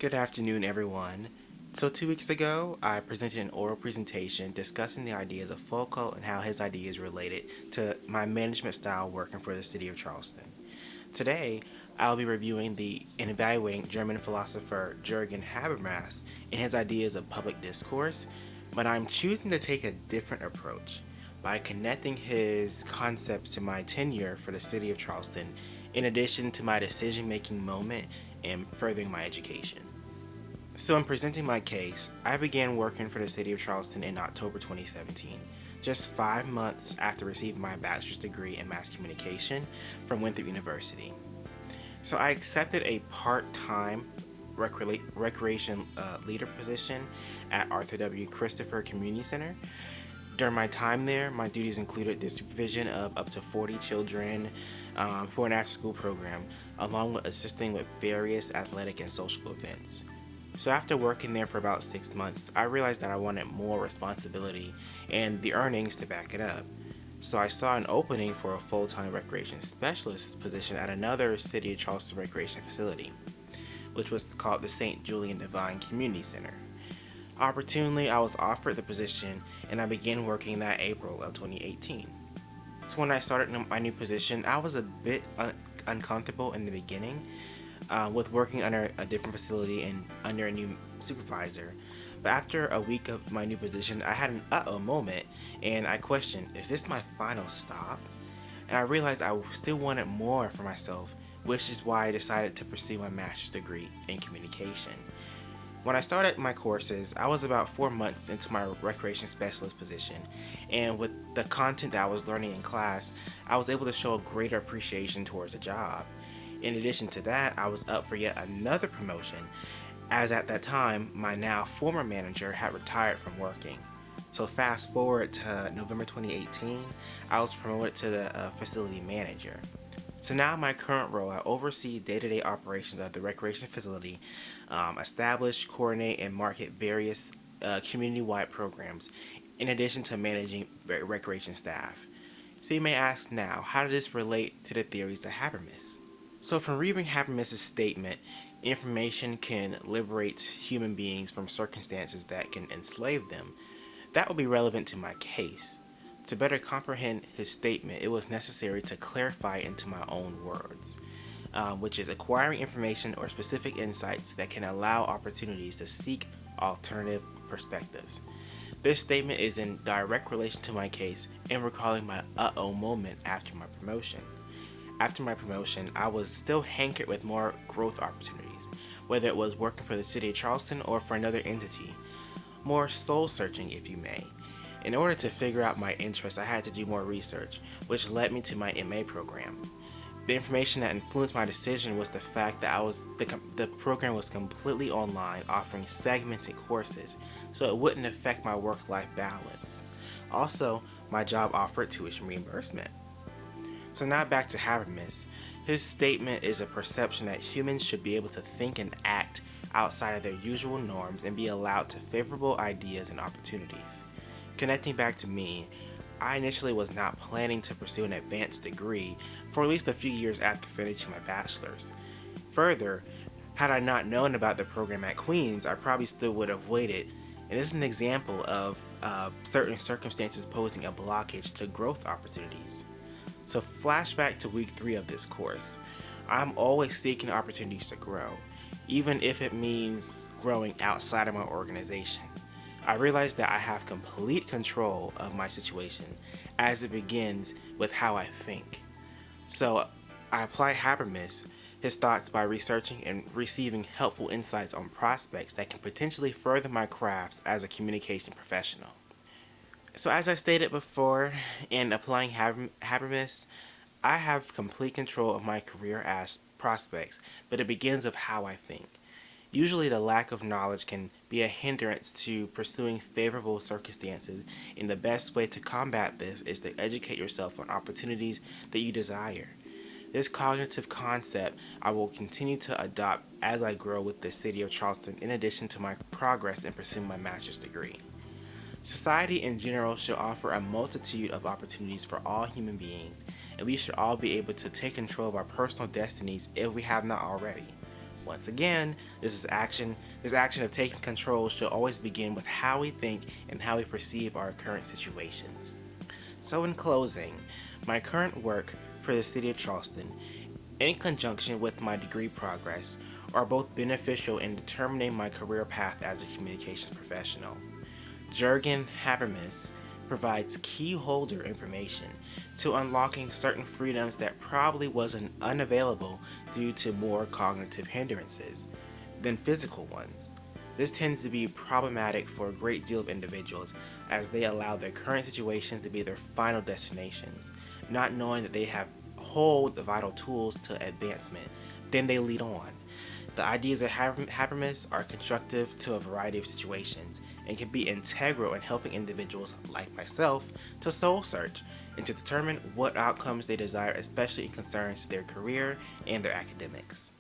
Good afternoon, everyone. So, 2 weeks ago, I presented an oral presentation discussing the ideas of Foucault and how his ideas related to my management style working for the city of Charleston. Today, I'll be reviewing and evaluating German philosopher Jürgen Habermas and his ideas of public discourse, but I'm choosing to take a different approach by connecting his concepts to my tenure for the city of Charleston, in addition to my decision making moment and furthering my education. So, in presenting my case, I began working for the city of Charleston in October 2017, just 5 months after receiving my bachelor's degree in mass communication from Winthrop University. So, I accepted a part time recreation leader position at Arthur W. Christopher Community Center. During my time there, my duties included the supervision of up to 40 children for an after school program, along with assisting with various athletic and social events. So after working there for about 6 months, I realized that I wanted more responsibility and the earnings to back it up. So I saw an opening for a full-time recreation specialist position at another City of Charleston recreation facility, which was called the St. Julian Divine Community Center. Opportunely, I was offered the position and I began working that April of 2018. So when I started my new position, I was a bit uncomfortable in the beginning with working under a different facility and under a new supervisor. But after a week of my new position, I had an uh-oh moment and I questioned, is this my final stop? And I realized I still wanted more for myself, which is why I decided to pursue my master's degree in communication. When I started my courses, I was about 4 months into my recreation specialist position, and with the content that I was learning in class, I was able to show a greater appreciation towards the job. In addition to that, I was up for yet another promotion, as at that time, my now former manager had retired from working. So fast forward to November 2018, I was promoted to the facility manager. So now my current role, I oversee day-to-day operations of the recreation facility, establish, coordinate, and market various community-wide programs, in addition to managing recreation staff. So you may ask now, how does this relate to the theories of Habermas? So from reading Habermas' statement, information can liberate human beings from circumstances that can enslave them, that will be relevant to my case. To better comprehend his statement, it was necessary to clarify into my own words, which is acquiring information or specific insights that can allow opportunities to seek alternative perspectives. This statement is in direct relation to my case and recalling my uh-oh moment after my promotion. After my promotion, I was still hankered with more growth opportunities, whether it was working for the city of Charleston or for another entity. More soul searching, if you may. In order to figure out my interests, I had to do more research, which led me to my MA program. The information that influenced my decision was the fact that the program was completely online, offering segmented courses, so it wouldn't affect my work-life balance. Also, my job offered tuition reimbursement. So now back to Habermas. His statement is a perception that humans should be able to think and act outside of their usual norms and be allowed to favorable ideas and opportunities. Connecting back to me, I initially was not planning to pursue an advanced degree for at least a few years after finishing my bachelor's. Further, had I not known about the program at Queens, I probably still would have waited, and this is an example of certain circumstances posing a blockage to growth opportunities. So flashback to week 3 of this course. I'm always seeking opportunities to grow, even if it means growing outside of my organization. I realize that I have complete control of my situation as it begins with how I think. So I apply Habermas, his thoughts by researching and receiving helpful insights on prospects that can potentially further my crafts as a communication professional. So as I stated before, in applying Habermas, I have complete control of my career as prospects, but it begins with how I think. Usually the lack of knowledge can be a hindrance to pursuing favorable circumstances, and the best way to combat this is to educate yourself on opportunities that you desire. This cognitive concept I will continue to adopt as I grow with the city of Charleston in addition to my progress in pursuing my master's degree. Society in general should offer a multitude of opportunities for all human beings, and we should all be able to take control of our personal destinies if we have not already. Once again, this action of taking control should always begin with how we think and how we perceive our current situations. So in closing, my current work for the City of Charleston, in conjunction with my degree progress, are both beneficial in determining my career path as a communications professional. Jürgen Habermas provides key holder information to unlocking certain freedoms that probably wasn't unavailable due to more cognitive hindrances than physical ones. This tends to be problematic for a great deal of individuals as they allow their current situations to be their final destinations, not knowing that they have hold the vital tools to advancement. Then they lead on. The ideas of Habermas are constructive to a variety of situations and can be integral in helping individuals like myself to soul search and to determine what outcomes they desire, especially in concerns to their career and their academics.